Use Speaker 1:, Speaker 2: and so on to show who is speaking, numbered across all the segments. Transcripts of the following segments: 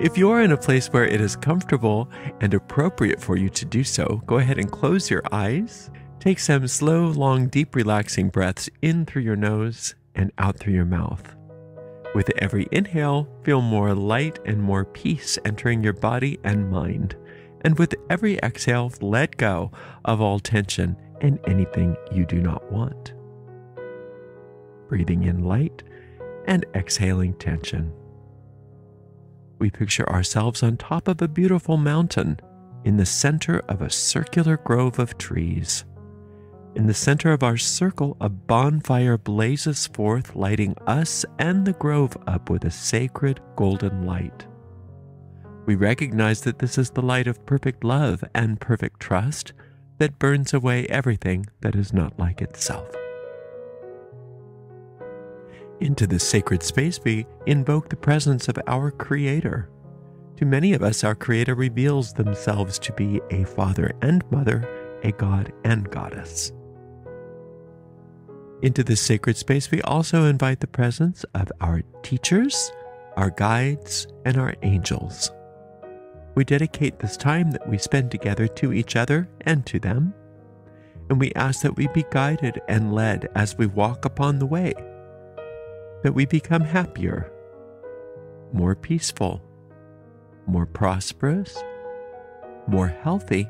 Speaker 1: if you're in a place where it is comfortable and appropriate for you to do so, go ahead and close your eyes. Take some slow, long, deep, relaxing breaths in through your nose and out through your mouth. With every inhale, feel more light and more peace entering your body and mind. And with every exhale, let go of all tension and anything you do not want. Breathing in light and exhaling tension. We picture ourselves on top of a beautiful mountain in the center of a circular grove of trees. In the center of our circle, a bonfire blazes forth, lighting us and the grove up with a sacred golden light. We recognize that this is the light of perfect love and perfect trust that burns away everything that is not like itself. Into this sacred space, we invoke the presence of our Creator. To many of us, our Creator reveals themselves to be a father and mother, a god and goddess. Into this sacred space, we also invite the presence of our teachers, our guides, and our angels. We dedicate this time that we spend together to each other and to them, and we ask that we be guided and led as we walk upon the way, that we become happier, more peaceful, more prosperous, more healthy,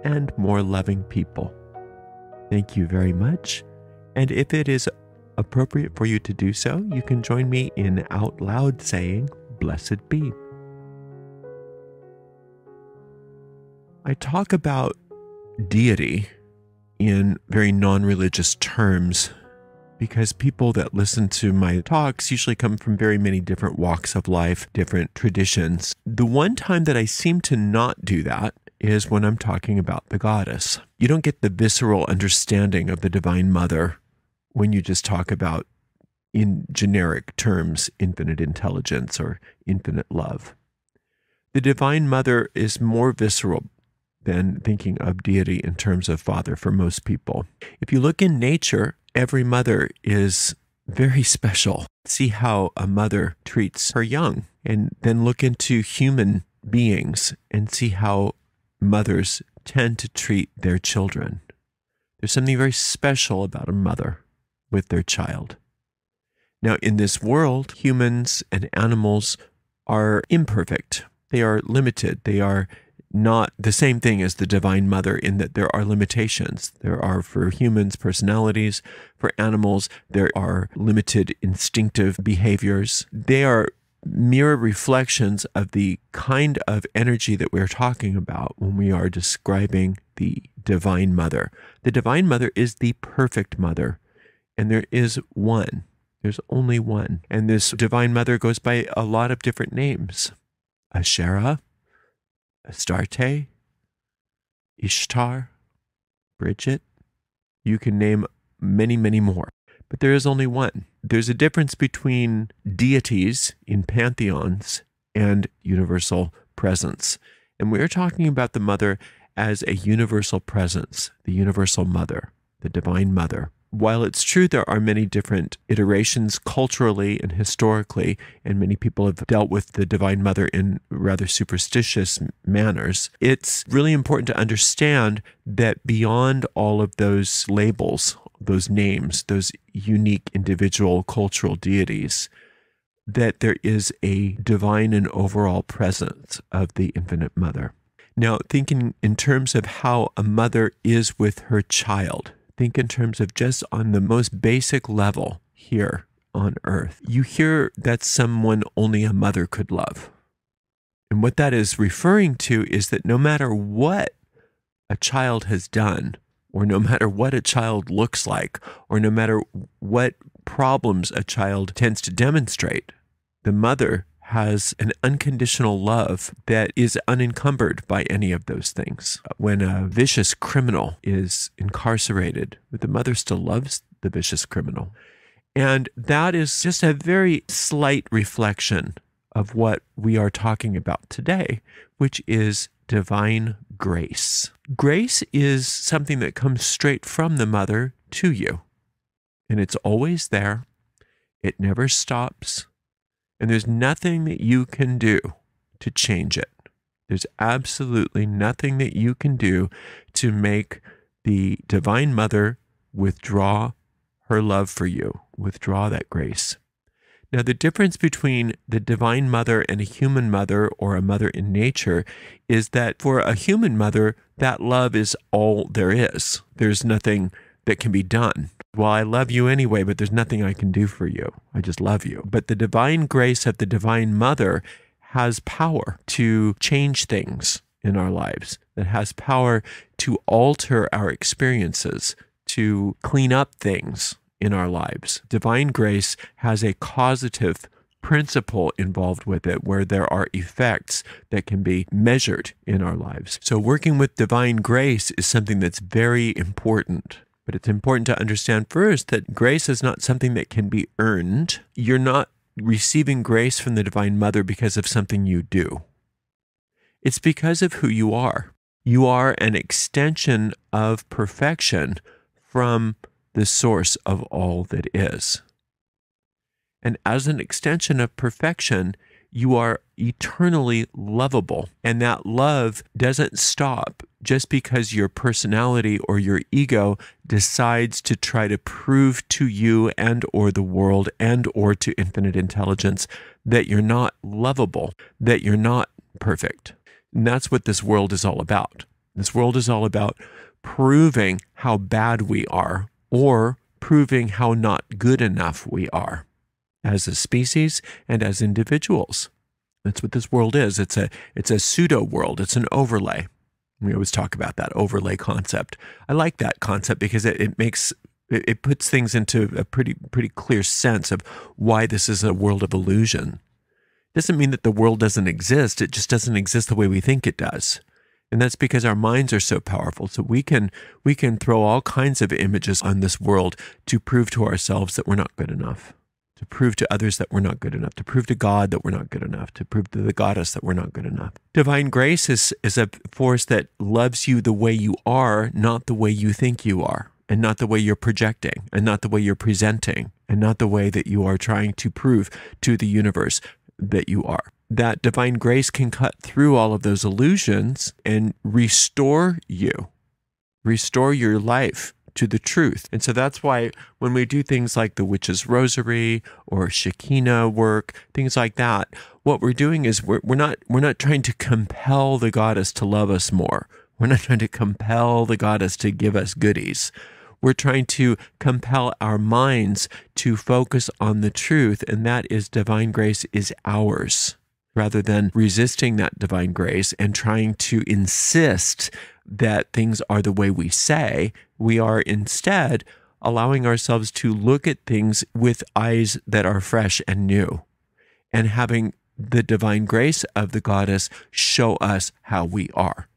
Speaker 1: and more loving people. Thank you very much. And if it is appropriate for you to do so, you can join me in out loud saying, "Blessed be." I talk about deity in very non-religious terms because people that listen to my talks usually come from very many different walks of life, different traditions. The one time that I seem to not do that is when I'm talking about the goddess. You don't get the visceral understanding of the Divine Mother when you just talk about, in generic terms, infinite intelligence or infinite love. The Divine Mother is more visceral than thinking of deity in terms of father for most people. If you look in nature, every mother is very special. See how a mother treats her young, and then look into human beings and see how mothers tend to treat their children. There's something very special about a mother with their child. Now, in this world, humans and animals are imperfect. They are limited. They are not the same thing as the Divine Mother in that there are limitations. There are, for humans, personalities. For animals, there are limited instinctive behaviors. They are mirror reflections of the kind of energy that we're talking about when we are describing the Divine Mother. The Divine Mother is the perfect mother, and there is one. There's only one. And this Divine Mother goes by a lot of different names. Asherah, Astarte, Ishtar, Bridget. You can name many, many more. But there is only one. There's a difference between deities in pantheons and universal presence. And we're talking about the mother as a universal presence, the universal mother, the Divine Mother. While it's true there are many different iterations culturally and historically, and many people have dealt with the Divine Mother in rather superstitious manners, it's really important to understand that beyond all of those labels, those names, those unique individual cultural deities, that there is a divine and overall presence of the Infinite Mother. Now, thinking in terms of how a mother is with her child, think in terms of just on the most basic level here on earth. You hear that someone only a mother could love. And what that is referring to is that no matter what a child has done, or no matter what a child looks like, or no matter what problems a child tends to demonstrate, the mother has an unconditional love that is unencumbered by any of those things. When a vicious criminal is incarcerated, the mother still loves the vicious criminal. And that is just a very slight reflection of what we are talking about today, which is divine grace. Grace is something that comes straight from the mother to you. And it's always there. It never stops. And there's nothing that you can do to change it. There's absolutely nothing that you can do to make the Divine Mother withdraw her love for you, withdraw that grace. Now, the difference between the Divine Mother and a human mother or a mother in nature is that for a human mother, that love is all there is. There's nothing that can be done. Well, I love you anyway, but there's nothing I can do for you. I just love you. But the divine grace of the Divine Mother has power to change things in our lives. It has power to alter our experiences, to clean up things in our lives. Divine grace has a causative principle involved with it where there are effects that can be measured in our lives. So working with divine grace is something that's very important. But it's important to understand first that grace is not something that can be earned. You're not receiving grace from the Divine Mother because of something you do. It's because of who you are. You are an extension of perfection from the source of all that is. And as an extension of perfection, you are eternally lovable. And that love doesn't stop just because your personality or your ego decides to try to prove to you and or the world and or to infinite intelligence that you're not lovable, that you're not perfect. And that's what this world is all about. This world is all about proving how bad we are or proving how not good enough we are as a species and as individuals. That's what this world is. It's a pseudo world. It's an overlay. We always talk about that overlay concept. I like that concept because it puts things into a pretty clear sense of why this is a world of illusion. It doesn't mean that the world doesn't exist. It just doesn't exist the way we think it does. And that's because our minds are so powerful. So we can throw all kinds of images on this world to prove to ourselves that we're not good enough, to prove to others that we're not good enough, to prove to God that we're not good enough, to prove to the goddess that we're not good enough. Divine grace is a force that loves you the way you are, not the way you think you are, and not the way you're projecting, and not the way you're presenting, and not the way that you are trying to prove to the universe that you are. That divine grace can cut through all of those illusions and restore you, restore your life to the truth. And so that's why when we do things like the witch's rosary or Shekinah work, things like that, what we're doing is we're not trying to compel the goddess to love us more. We're not trying to compel the goddess to give us goodies. We're trying to compel our minds to focus on the truth, and that is divine grace is ours, rather than resisting that divine grace and trying to insist that things are the way we say. We are instead allowing ourselves to look at things with eyes that are fresh and new, and having the divine grace of the goddess show us how we are,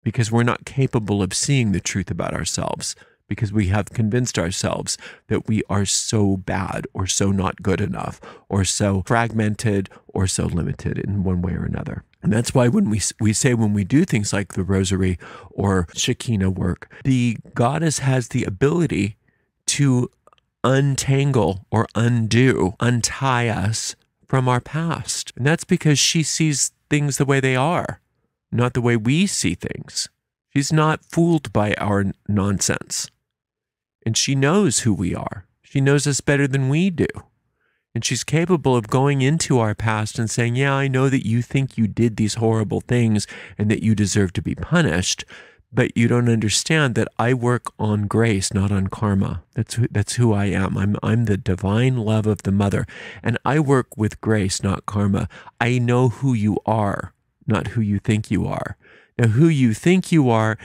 Speaker 1: because we're not capable of seeing the truth about ourselves, because we have convinced ourselves that we are so bad or so not good enough or so fragmented or so limited in one way or another. And that's why when we say when we do things like the rosary or Shekinah work, the goddess has the ability to untangle or untie us from our past. And that's because she sees things the way they are, not the way we see things. She's not fooled by our nonsense. And she knows who we are. She knows us better than we do. And she's capable of going into our past and saying, yeah, I know that you think you did these horrible things and that you deserve to be punished, but you don't understand that I work on grace, not on karma. That's who I am. I'm the divine love of the mother, and I work with grace, not karma. I know who you are, not who you think you are. Now, who you think you are,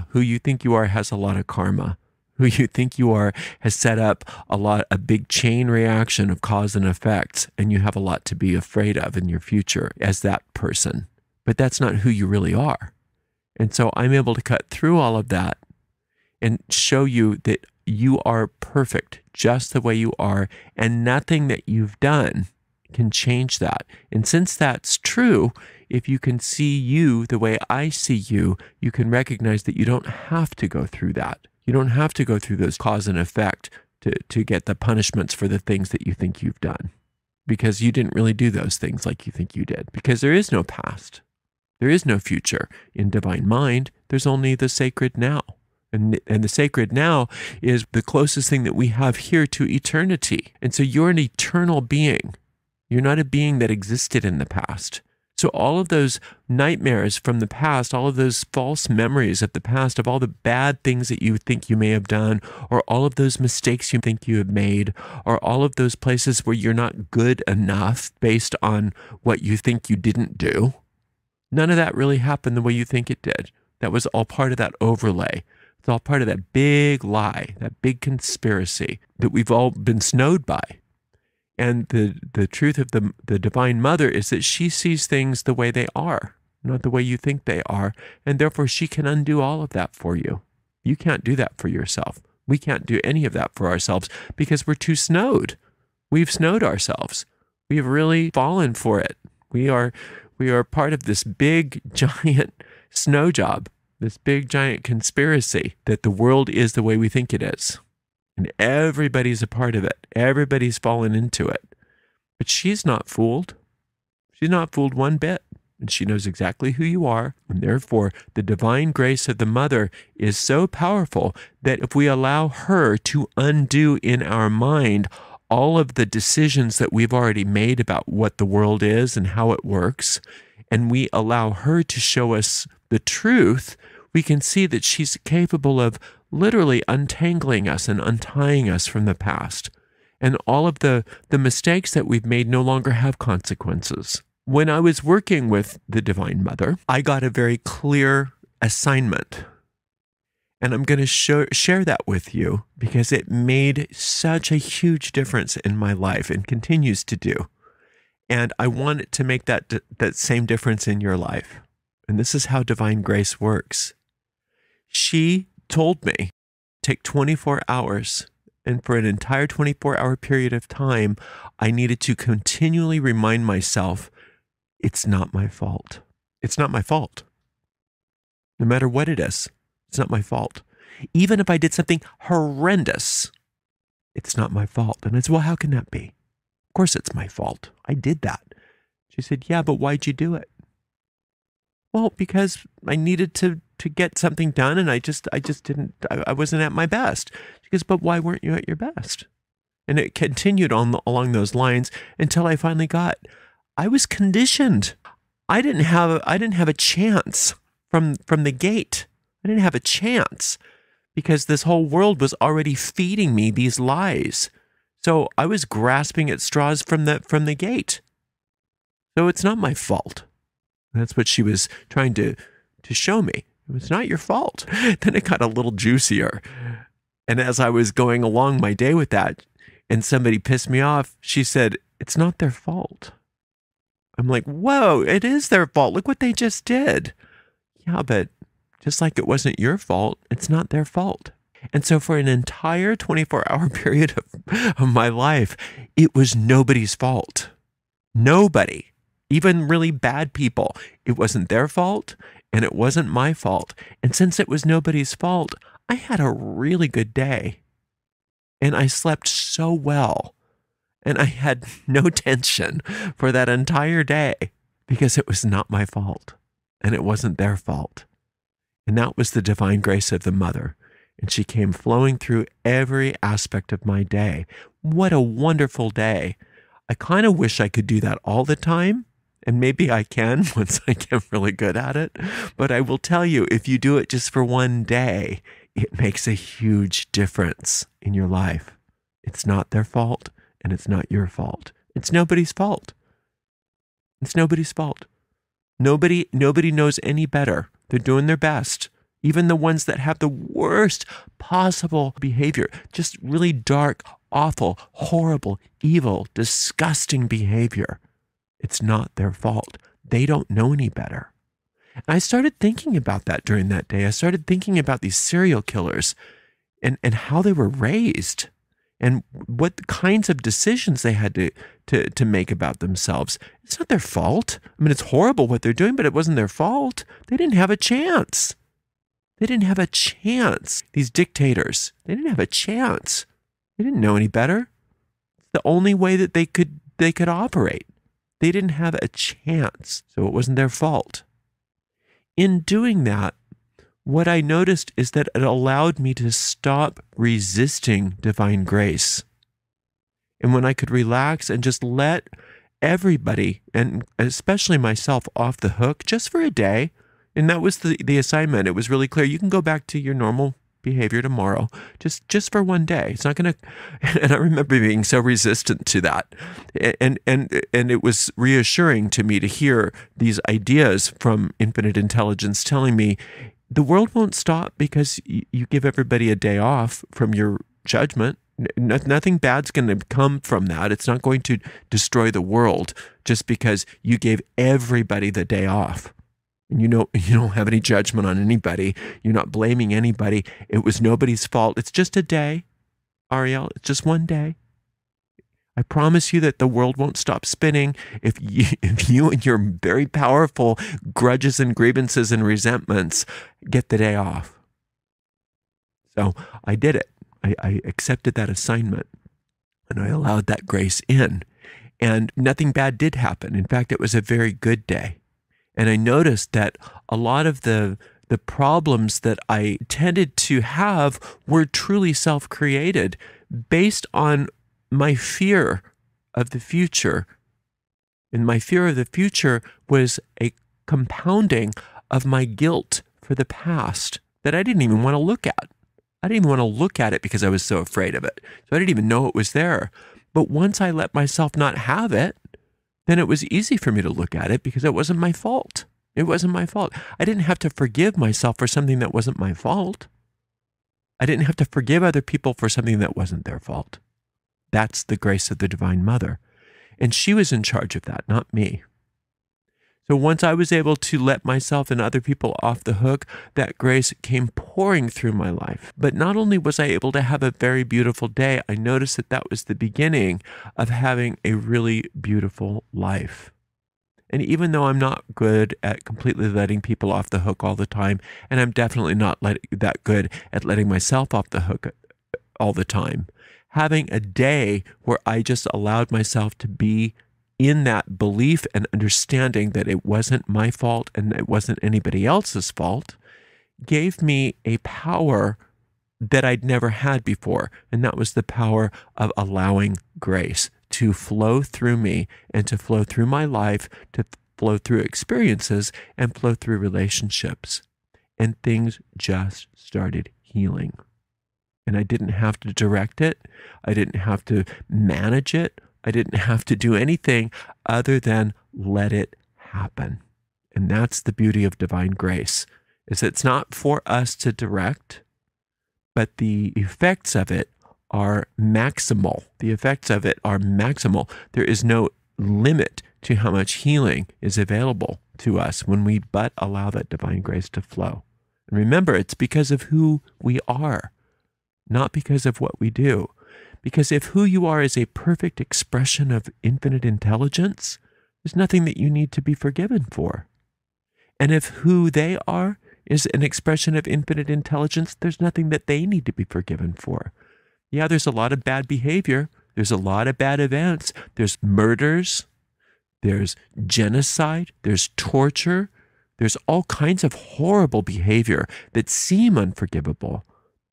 Speaker 1: who you think you are has a lot of karma. Who you think you are has set up a big chain reaction of cause and effects, and you have a lot to be afraid of in your future as that person. But that's not who you really are. And so I'm able to cut through all of that and show you that you are perfect just the way you are, and nothing that you've done can change that. And since that's true, if you can see you the way I see you, you can recognize that you don't have to go through that. You don't have to go through those cause and effect to get the punishments for the things that you think you've done. because you didn't really do those things like you think you did, because there is no past. There is no future. In divine mind, there's only the sacred now. And the sacred now is the closest thing that we have here to eternity. And so you're an eternal being. You're not a being that existed in the past. So all of those nightmares from the past, all of those false memories of the past, of all the bad things that you think you may have done, or all of those mistakes you think you have made, or all of those places where you're not good enough based on what you think you didn't do, none of that really happened the way you think it did. That was all part of that overlay. It's all part of that big lie, that big conspiracy that we've all been snowed by. And the truth of the Divine Mother is that she sees things the way they are, not the way you think they are. And therefore, she can undo all of that for you. You can't do that for yourself. We can't do any of that for ourselves because we're too snowed. We've snowed ourselves. We've really fallen for it. We are part of this big, giant snow job, this big, giant conspiracy that the world is the way we think it is. And everybody's a part of it. Everybody's fallen into it. But she's not fooled. She's not fooled one bit. And she knows exactly who you are. And therefore, the divine grace of the Mother is so powerful that if we allow her to undo in our mind all of the decisions that we've already made about what the world is and how it works, and we allow her to show us the truth, we can see that she's capable of literally untangling us and untying us from the past. And all of the mistakes that we've made no longer have consequences. When I was working with the Divine Mother, I got a very clear assignment. And I'm going to share that with you because it made such a huge difference in my life and continues to do. And I want it to make that same difference in your life. And this is how divine grace works. She told me, take 24 hours, and for an entire 24-hour period of time, I needed to continually remind myself, it's not my fault. It's not my fault. No matter what it is, it's not my fault. Even if I did something horrendous, it's not my fault. And I said, well, how can that be? Of course it's my fault. I did that. She said, yeah, but why'd you do it? Well, because I needed to get something done, and I just didn't, I wasn't at my best. She goes, but why weren't you at your best? And it continued along those lines until I finally got, I was conditioned. I didn't have a chance from the gate. I didn't have a chance because this whole world was already feeding me these lies. So I was grasping at straws from the gate. So it's not my fault. That's what she was trying to show me. It's not your fault. Then it got a little juicier. And as I was going along my day with that, and somebody pissed me off, she said, it's not their fault. I'm like, whoa, it is their fault. Look what they just did. Yeah, but just like it wasn't your fault, it's not their fault. And so for an entire 24-hour period of my life, it was nobody's fault. Nobody. Even really bad people. It wasn't their fault, and it wasn't my fault. And since it was nobody's fault, I had a really good day. And I slept so well. And I had no tension for that entire day because it was not my fault. And it wasn't their fault. And that was the divine grace of the Mother. And she came flowing through every aspect of my day. What a wonderful day. I kind of wish I could do that all the time. And maybe I can once I get really good at it. But I will tell you, if you do it just for one day, it makes a huge difference in your life. It's not their fault, and it's not your fault. It's nobody's fault. It's nobody's fault. Nobody knows any better. They're doing their best. Even the ones that have the worst possible behavior, just really dark, awful, horrible, evil, disgusting behavior. It's not their fault. They don't know any better. And I started thinking about that during that day. I started thinking about these serial killers and how they were raised and what kinds of decisions they had to make about themselves. It's not their fault. I mean, it's horrible what they're doing, but it wasn't their fault. They didn't have a chance. They didn't have a chance. These dictators, they didn't have a chance. They didn't know any better. The only way that they could they could operate. They didn't have a chance, so it wasn't their fault. In doing that, what I noticed is that it allowed me to stop resisting divine grace. And when I could relax and just let everybody, and especially myself, off the hook just for a day, and that was the assignment. It was really clear. You can go back to your normal behavior tomorrow, just for one day. It's not going to, and I remember being so resistant to that. And it was reassuring to me to hear these ideas from infinite intelligence telling me the world won't stop because you give everybody a day off from your judgment. Nothing bad's going to come from that. It's not going to destroy the world just because you gave everybody the day off. And you don't have any judgment on anybody. You're not blaming anybody. It was nobody's fault. It's just a day, Ariel. It's just one day. I promise you that the world won't stop spinning if you and your very powerful grudges and grievances and resentments get the day off. So I did it. I accepted that assignment, and I allowed that grace in. And nothing bad did happen. In fact, it was a very good day. And I noticed that a lot of the problems that I tended to have were truly self-created based on my fear of the future. And my fear of the future was a compounding of my guilt for the past that I didn't even want to look at. I didn't even want to look at it because I was so afraid of it. So I didn't even know it was there. But once I let myself not have it, then it was easy for me to look at it because it wasn't my fault. It wasn't my fault. I didn't have to forgive myself for something that wasn't my fault. I didn't have to forgive other people for something that wasn't their fault. That's the grace of the Divine Mother. And she was in charge of that, not me. So once I was able to let myself and other people off the hook, that grace came pouring through my life. But not only was I able to have a very beautiful day, I noticed that that was the beginning of having a really beautiful life. And even though I'm not good at completely letting people off the hook all the time, and I'm definitely not that good at letting myself off the hook all the time, having a day where I just allowed myself to be in that belief and understanding that it wasn't my fault and it wasn't anybody else's fault gave me a power that I'd never had before. And that was the power of allowing grace to flow through me and to flow through my life, to flow through experiences and flow through relationships. And things just started healing. And I didn't have to direct it. I didn't have to manage it. I didn't have to do anything other than let it happen. And that's the beauty of divine grace, is it's not for us to direct, but the effects of it are maximal. The effects of it are maximal. There is no limit to how much healing is available to us when we but allow that divine grace to flow. And remember, it's because of who we are, not because of what we do. Because if who you are is a perfect expression of infinite intelligence, there's nothing that you need to be forgiven for. And if who they are is an expression of infinite intelligence, there's nothing that they need to be forgiven for. Yeah, there's a lot of bad behavior. There's a lot of bad events. There's murders. There's genocide. There's torture. There's all kinds of horrible behavior that seem unforgivable.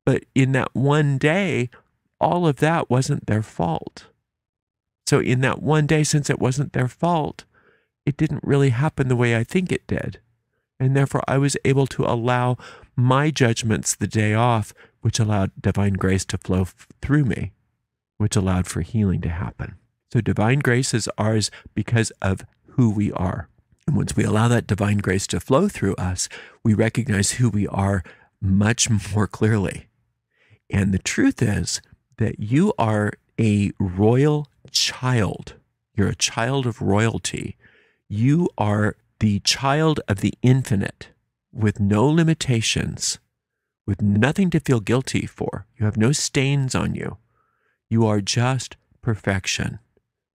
Speaker 1: But in that one day, all of that wasn't their fault. So in that one day, since it wasn't their fault, it didn't really happen the way I think it did. And therefore, I was able to allow my judgments the day off, which allowed divine grace to flow through me, which allowed for healing to happen. So divine grace is ours because of who we are. And once we allow that divine grace to flow through us, we recognize who we are much more clearly. And the truth is that you are a royal child. You're a child of royalty. You are the child of the infinite with no limitations, with nothing to feel guilty for. You have no stains on you. You are just perfection,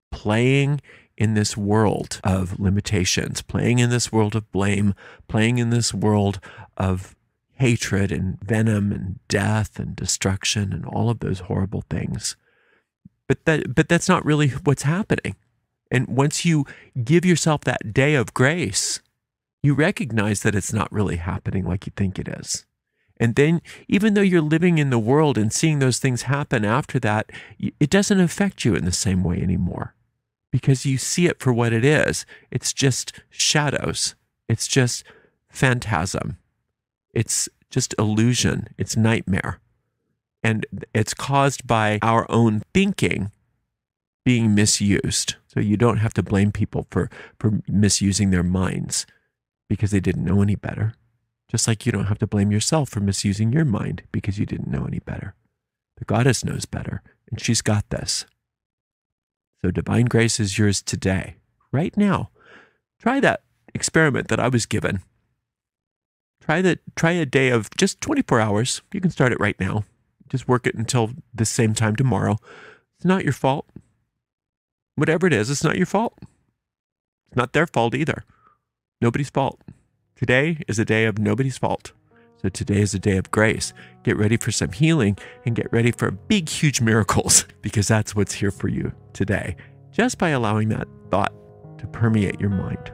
Speaker 1: playing in this world of limitations, playing in this world of blame, playing in this world of hatred and venom and death and destruction and all of those horrible things. But that's not really what's happening. And once you give yourself that day of grace, you recognize that it's not really happening like you think it is. And then even though you're living in the world and seeing those things happen after that, it doesn't affect you in the same way anymore because you see it for what it is. It's just shadows. It's just phantasm. It's just illusion. It's nightmare. And it's caused by our own thinking being misused. So you don't have to blame people for misusing their minds because they didn't know any better. Just like you don't have to blame yourself for misusing your mind because you didn't know any better. The goddess knows better, and she's got this. So divine grace is yours today, right now. Try that experiment that I was given. Try a day of just 24 hours. You can start it right now. Just work it until the same time tomorrow. It's not your fault. Whatever it is, it's not your fault. It's not their fault either. Nobody's fault. Today is a day of nobody's fault. So today is a day of grace. Get ready for some healing and get ready for big, huge miracles because that's what's here for you today, just by allowing that thought to permeate your mind.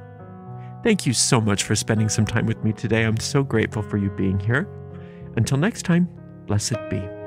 Speaker 1: Thank you so much for spending some time with me today. I'm so grateful for you being here. Until next time, blessed be.